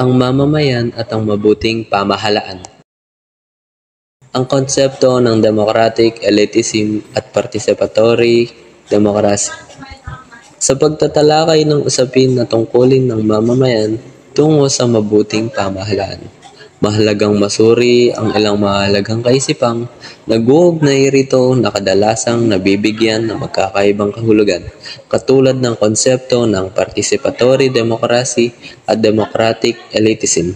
ang mamamayan at ang mabuting pamahalaan. Ang konsepto ng democratic elitism at participatory democracy. Sa pagtatalakay ng usapin na tungkulin ng mamamayan tungo sa mabuting pamahalaan, mahalagang masuri ang ilang mahalagang kaisipang nag-uugnay rito na kadalasang nabibigyan ng magkakaibang kahulugan, katulad ng konsepto ng participatory democracy at democratic elitism.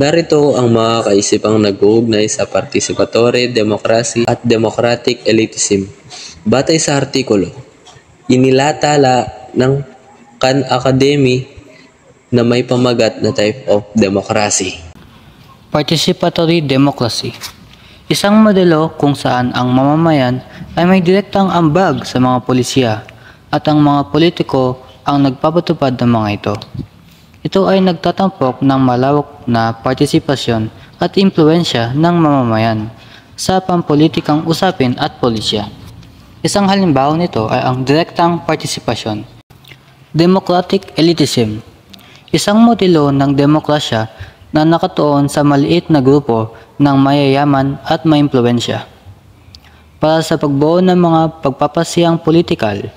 Narito ang mga kaisipang nag-uugnay sa participatory democracy at democratic elitism. Batay sa artikulo, inilatala ng Khan Academy na may pamagat na type of democracy. Participatory democracy. Isang modelo kung saan ang mamamayan ay may direktang ambag sa mga pulisya at ang mga politiko ang nagpapatupad ng mga ito. Ito ay nagtatampok ng malawak na partisipasyon at impluensya ng mamamayan sa pampolitikang usapin at pulisya. Isang halimbawa nito ay ang direktang partisipasyon. Democratic elitism. Isang modelo ng demokrasya na nakatuon sa maliit na grupo ng mayayaman at maimpluwensya. Para sa pagbuo ng mga pagpapasiyang politikal,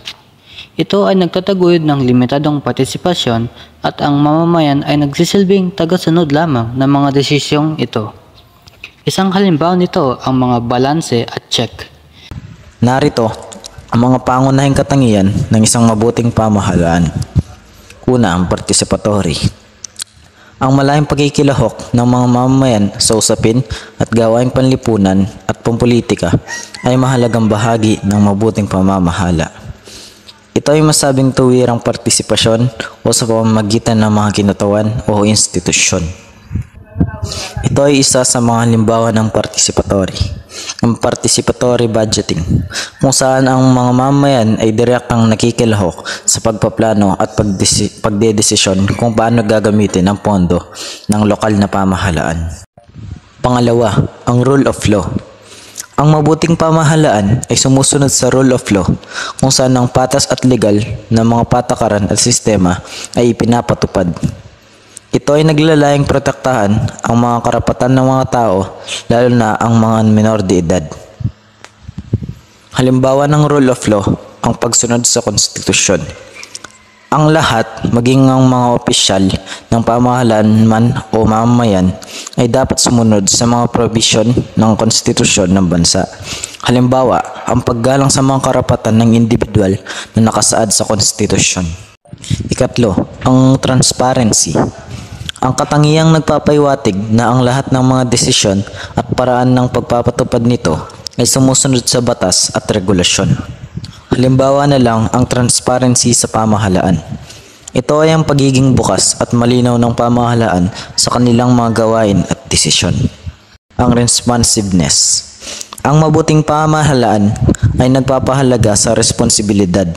ito ay nagtataguyod ng limitadong partisipasyon at ang mamamayan ay nagsisilbing tagasunod lamang ng mga desisyong ito. Isang halimbawa nito ang mga balanse at check. Narito ang mga pangunahing katangian ng isang mabuting pamahalaan. Una, ang participatory. Ang malahing pagkikilahok ng mga mamamayan sa usapin at gawaing panlipunan at pampolitika ay mahalagang bahagi ng mabuting pamamahala. Ito ay masabing tuwirang partisipasyon o sa pamamagitan ng mga kinatawan o institusyon. Ito ay isa sa mga halimbawa ng participatory. Ang participatory budgeting, kung saan ang mga mamamayan ay direktang nakikilahok sa pagpaplano at pagdedesisyon kung paano gagamitin ang pondo ng lokal na pamahalaan. Pangalawa, ang rule of law. Ang mabuting pamahalaan ay sumusunod sa rule of law, kung saan ang patas at legal na mga patakaran at sistema ay ipinapatupad. Ito ay naglalayang protektahan ang mga karapatan ng mga tao, lalo na ang mga menor de edad. Halimbawa ng rule of law, ang pagsunod sa konstitusyon. Ang lahat, maging ang mga opisyal ng pamahalaan man o mamamayan, ay dapat sumunod sa mga provision ng konstitusyon ng bansa. Halimbawa, ang paggalang sa mga karapatan ng individual na nakasaad sa konstitusyon. Ikatlo, ang transparency. Ang katangiang nagpapaywatig na ang lahat ng mga desisyon at paraan ng pagpapatupad nito ay sumusunod sa batas at regulasyon. Halimbawa na lang ang transparency sa pamahalaan. Ito ay ang pagiging bukas at malinaw ng pamahalaan sa kanilang mga gawain at desisyon. Ang responsiveness. Ang mabuting pamahalaan ay nagpapahalaga sa responsibilidad,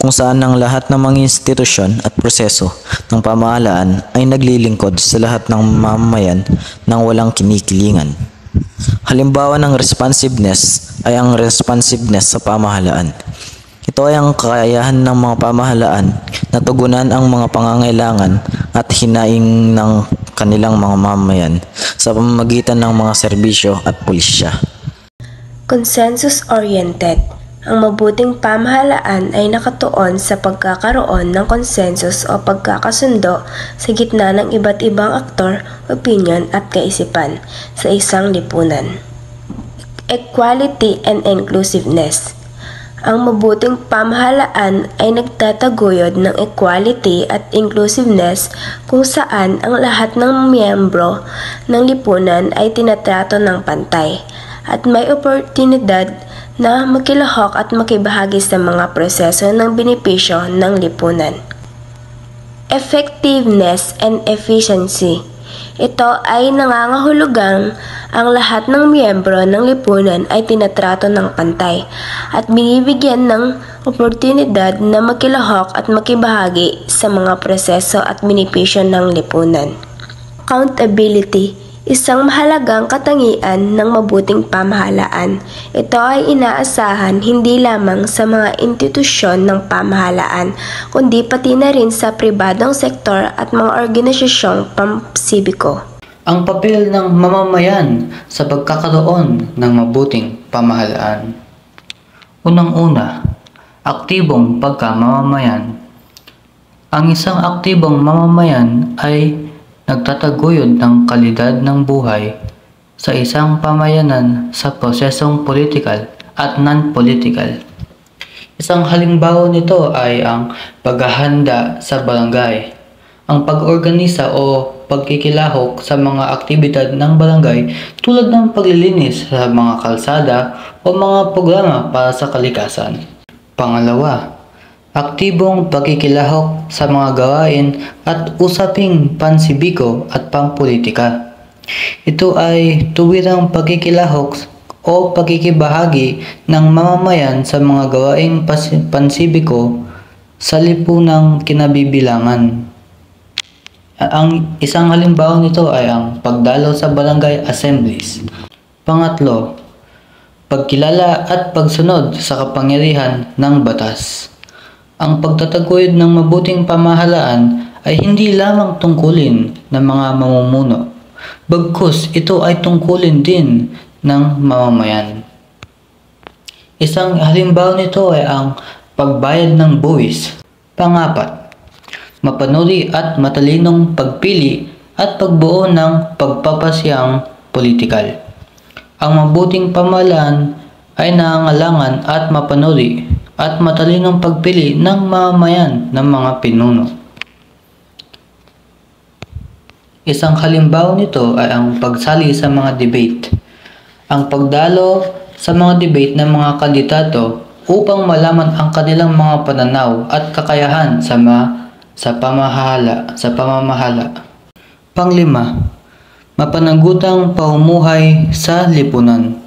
kung saan ang lahat ng mga institusyon at proseso ng pamahalaan ay naglilingkod sa lahat ng mamamayan nang walang kinikilingan. Halimbawa ng responsiveness ay ang responsiveness sa pamahalaan. Ito ay ang kakayahan ng mga pamahalaan na tugunan ang mga pangangailangan at hinaing ng kanilang mga mamamayan sa pamamagitan ng mga serbisyo at pulisya. Consensus-oriented. Ang mabuting pamahalaan ay nakatuon sa pagkakaroon ng konsensus o pagkakasundo sa gitna ng iba't ibang aktor, opinion at kaisipan sa isang lipunan. Equality and inclusiveness. Ang mabuting pamahalaan ay nagtataguyod ng equality at inclusiveness kung saan ang lahat ng miyembro ng lipunan ay tinatrato ng pantay at may oportunidad na makilahok at makibahagi sa mga proseso ng benepisyo ng lipunan. Effectiveness and efficiency. Ito ay nangangahulugang ang lahat ng miyembro ng lipunan ay tinatrato ng pantay at binibigyan ng oportunidad na makilahok at makibahagi sa mga proseso at benepisyo ng lipunan. Accountability. isang mahalagang katangian ng mabuting pamahalaan. Ito ay inaasahan hindi lamang sa mga institusyon ng pamahalaan, kundi pati na rin sa pribadong sektor at mga organisasyong pansibiko. Ang papel ng mamamayan sa pagkakaroon ng mabuting pamahalaan. Unang-una, aktibong pagkamamamayan. Ang isang aktibong mamamayan ay nagtataguyod ng kalidad ng buhay sa isang pamayanan sa prosesong politikal at non-political. Isang halimbawa nito ay ang paghahanda sa barangay, ang pag-organisa o pagkikilahok sa mga aktibidad ng barangay tulad ng paglilinis sa mga kalsada o mga programa para sa kalikasan. Pangalawa, aktibong pagkikilahok sa mga gawain at usaping pansibiko at pampolitika. Ito ay tuwirang pagkikilahok o pagkikibahagi ng mamamayan sa mga gawaing pansibiko sa lipunang kinabibilangan. Ang isang halimbawa nito ay ang pagdalo sa barangay assemblies. Pangatlo, pagkilala at pagsunod sa kapangyarihan ng batas. Ang pagtataguyod ng mabuting pamahalaan ay hindi lamang tungkulin ng mga mamumuno, bagkus ito ay tungkulin din ng mamamayan. Isang halimbawa nito ay ang pagbayad ng buwis. Pangapat, mapanuri at matalinong pagpili at pagbuo ng pagpapasiyang politikal. Ang mabuting pamahalaan ay nangangailangan at mapanuri at matalinong pagpili ng mamamayan ng mga pinuno. Isang halimbawa nito ay ang pagsali sa mga debate. Ang pagdalo sa mga debate ng mga kandidato upang malaman ang kanilang mga pananaw at kakayahan sa pamamahala. Panglima, mapanagutang pamumuhay sa lipunan.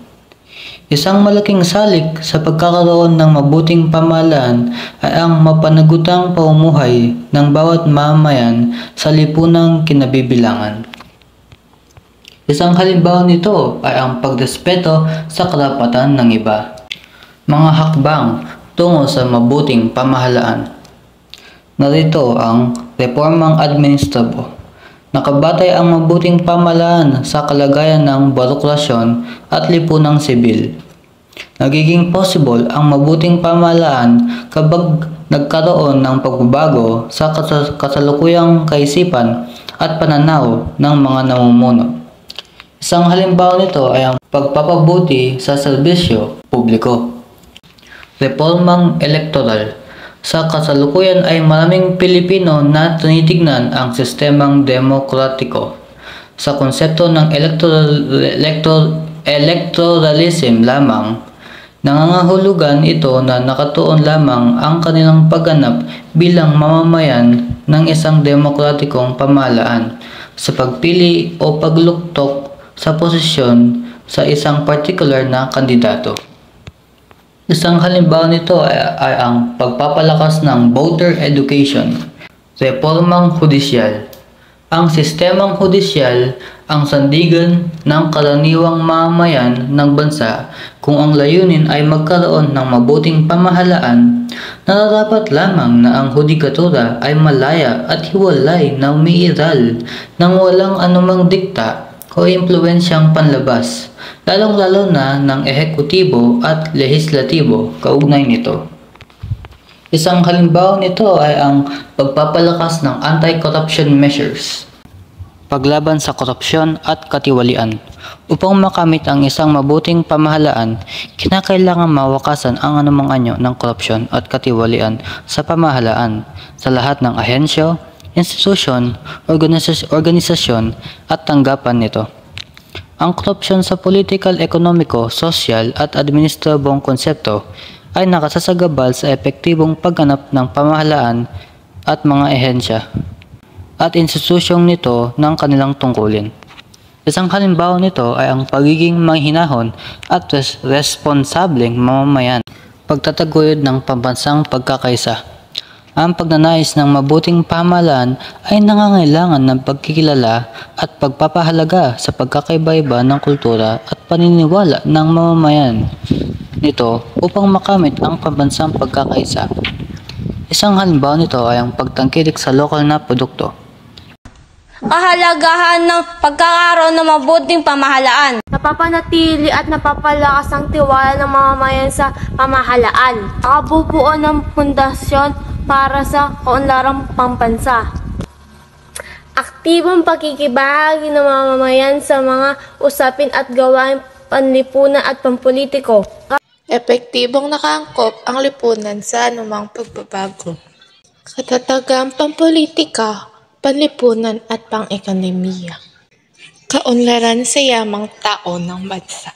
Isang malaking salik sa pagkakaroon ng mabuting pamahalaan ay ang mapanagutang pamumuhay ng bawat mamamayan sa lipunang kinabibilangan. Isang halimbawa nito ay ang pagrespeto sa karapatan ng iba. Mga hakbang tungo sa mabuting pamahalaan. Narito ang reformang administratibo. Nakabatay ang mabuting pamahalaan sa kalagayan ng burokrasyon at lipunang sibil. Nagiging possible ang mabuting pamahalaan kapag nagkaroon ng pagbabago sa kasalukuyang kaisipan at pananaw ng mga namumuno. Isang halimbawa nito ay ang pagpapabuti sa serbisyo publiko. Reformang elektoral. Sa kasalukuyan ay maraming Pilipino na tinitignan ang sistemang demokratiko. Sa konsepto ng electoralism lamang, nangangahulugan ito na nakatuon lamang ang kanilang pagganap bilang mamamayan ng isang demokratikong pamahalaan sa pagpili o pagluktok sa posisyon sa isang particular na kandidato. Isang halimbawa nito ay ang pagpapalakas ng voter education. Reformang hudisyal. Ang sistemang hudisyal ang sandigan ng karaniwang mamamayan ng bansa. Kung ang layunin ay magkaroon ng mabuting pamahalaan, nararapat lamang na ang hudikatura ay malaya at hiwalay na umiiral ng walang anumang dikta o impluwensyang panlabas, lalong-lalo na ng ehekutibo at lehislatibo kaugnay nito. Isang halimbawa nito ay ang pagpapalakas ng anti-corruption measures. Paglaban sa korupsyon at katiwalian. Upang makamit ang isang mabuting pamahalaan, kinakailangan mawakasan ang anumang anyo ng korupsyon at katiwalian sa pamahalaan sa lahat ng ahensya, institusyon, organisasyon at tanggapan nito. Ang korupsyon sa politikal, ekonomiko, sosyal at administratibong konsepto ay nakasasagabal sa epektibong pagganap ng pamahalaan at mga ehensya at institusyong nito ng kanilang tungkulin. Isang halimbawa nito ay ang pagiging manghinahon at responsableng mamamayan, pagtataguyod ng pambansang pagkakaisa, Ang pagnanais ng mabuting pamahalaan ay nangangailangan ng pagkikilala at pagpapahalaga sa pagkakaiba-iba ng kultura at paniniwala ng mamamayan nito upang makamit ang pambansang pagkakaisa. Isang halimbawa nito ay ang pagtangkilik sa lokal na produkto. Kahalagahan ng pagkakaroon ng mabuting pamahalaan. Napapanatili at napapalakas ang tiwala ng mamamayan sa pamahalaan. Nakabubuo ng pundasyon para sa kaunlarang pambansa. Aktibong pakikibahagi ng mamamayan sa mga usapin at gawaing panlipunan at pampolitiko. Epektibong nakaangkop ang lipunan sa anumang pagbabago. Katatagang pampolitika, panlipunan at pang-ekonomiya. Kaunlaran sa yamang tao ng bansa.